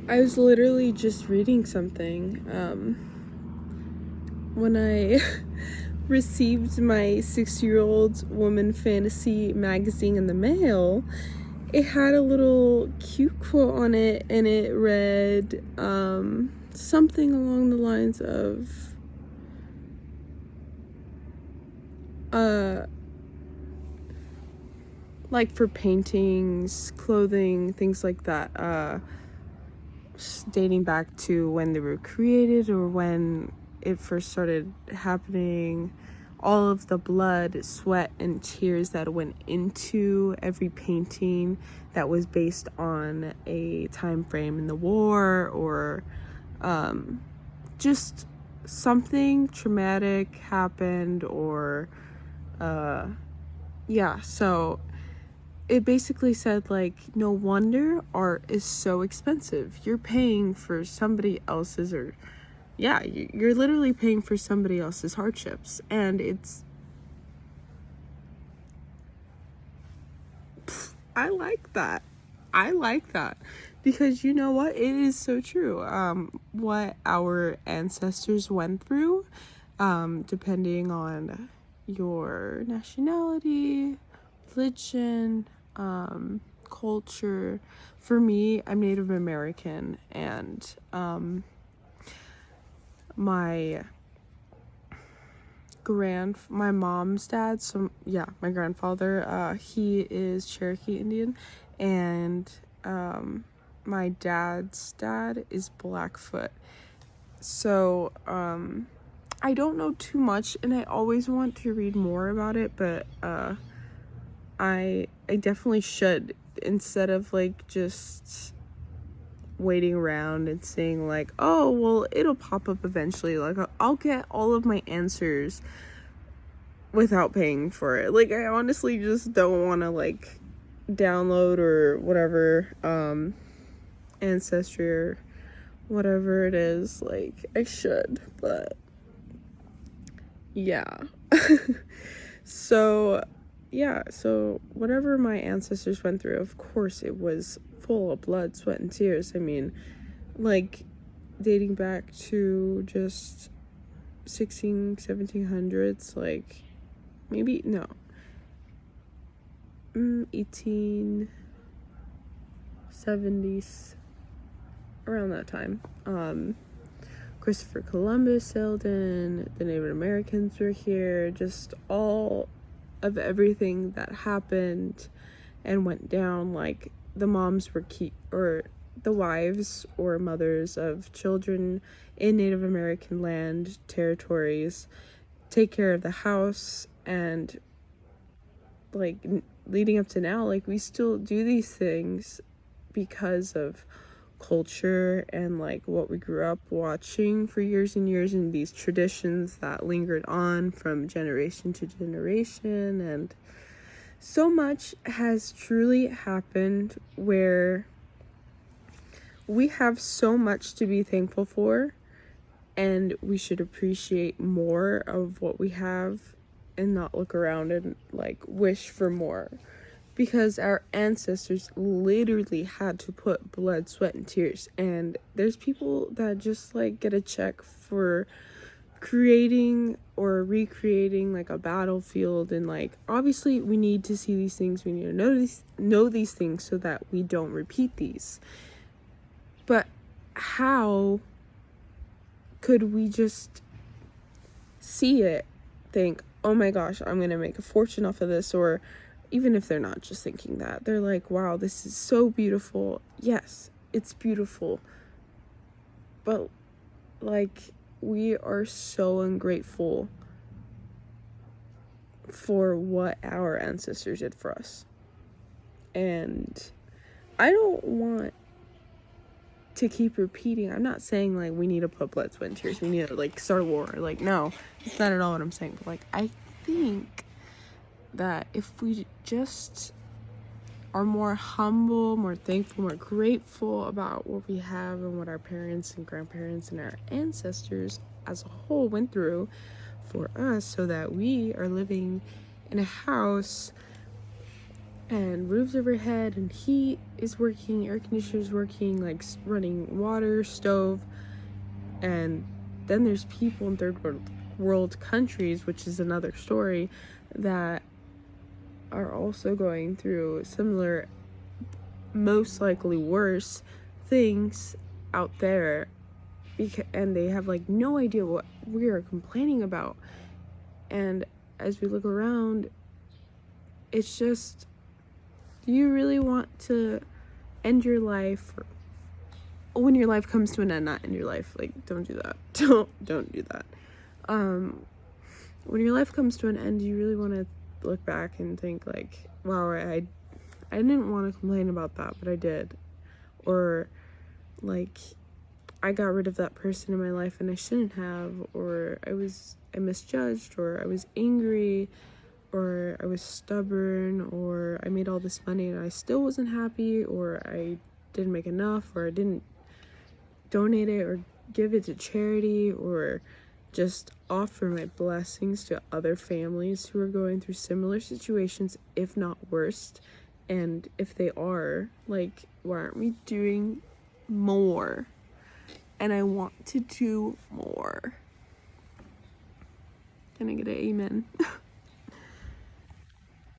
I was literally just reading something when I received my 6-year-old woman fantasy magazine in the mail. It had a little cute quote on it, and it read something along the lines of like for paintings, clothing, things like that, dating back to when they were created or when it first started happening, all of the blood, sweat, and tears that went into every painting that was based on a time frame in the war, or just something traumatic happened, or so it basically said, like, no wonder art is so expensive. You're paying for somebody else's, or you're literally paying for somebody else's hardships. And I like that. Because you know what? It is so true. What our ancestors went through, depending on your nationality, religion, culture. For me, I'm Native American, and my mom's dad, my grandfather, he is Cherokee Indian, and my dad's dad is Blackfoot. So I don't know too much, and I always want to read more about it, but I definitely should, instead of like just waiting around and saying like, oh well, it'll pop up eventually. Like, I'll get all of my answers without paying for it. Like, I honestly just don't want to like download or whatever Ancestry or whatever it is. Like, I should, but yeah. So whatever my ancestors went through, of course it was full of blood, sweat, and tears. I mean, like, dating back to just 1700s, like, maybe, no, 1870s, around that time. Christopher Columbus sailed in, the Native Americans were here, just all of everything that happened and went down. Like, the moms were the wives or mothers of children in Native American land territories take care of the house, and like leading up to now, like, we still do these things because of culture and like what we grew up watching for years and years, and these traditions that lingered on from generation to generation. And so much has truly happened where we have so much to be thankful for, and we should appreciate more of what we have and not look around and like wish for more, because our ancestors literally had to put blood, sweat, and tears. And there's people that just like get a check for creating or recreating like a battlefield, and like, obviously we need to see these things, we need to know these things so that we don't repeat these. But how could we just see it, think, oh my gosh, I'm gonna make a fortune off of this? Or even if they're not just thinking that, they're like, wow, this is so beautiful. Yes, it's beautiful, but like, we are so ungrateful for what our ancestors did for us. And I don't want to keep repeating. I'm not saying like we need to put blood, sweat, and tears, we need to like start a war. Like, no, that's not at all what I'm saying. But like, I think that if we just are more humble, more thankful, more grateful about what we have and what our parents and grandparents and our ancestors as a whole went through for us, so that we are living in a house and roofs overhead, and heat is working, air conditioners working, like running water, stove. And then there's people in third world countries, which is another story, that are also going through similar, most likely worse things out there, and they have like no idea what we are complaining about. And as we look around, it's just, do you really want to end your life, or when your life comes to an end, not end your life, like, don't do that. Don't do that. When your life comes to an end, you really want to look back and think like, wow, I didn't want to complain about that, but I did. Or like, I got rid of that person in my life and I shouldn't have, or I misjudged, or I was angry, or I was stubborn, or I made all this money and I still wasn't happy, or I didn't make enough, or I didn't donate it or give it to charity, or just offer my blessings to other families who are going through similar situations, if not worse. And if they are, like, why aren't we doing more? And I want to do more. Can I get an amen?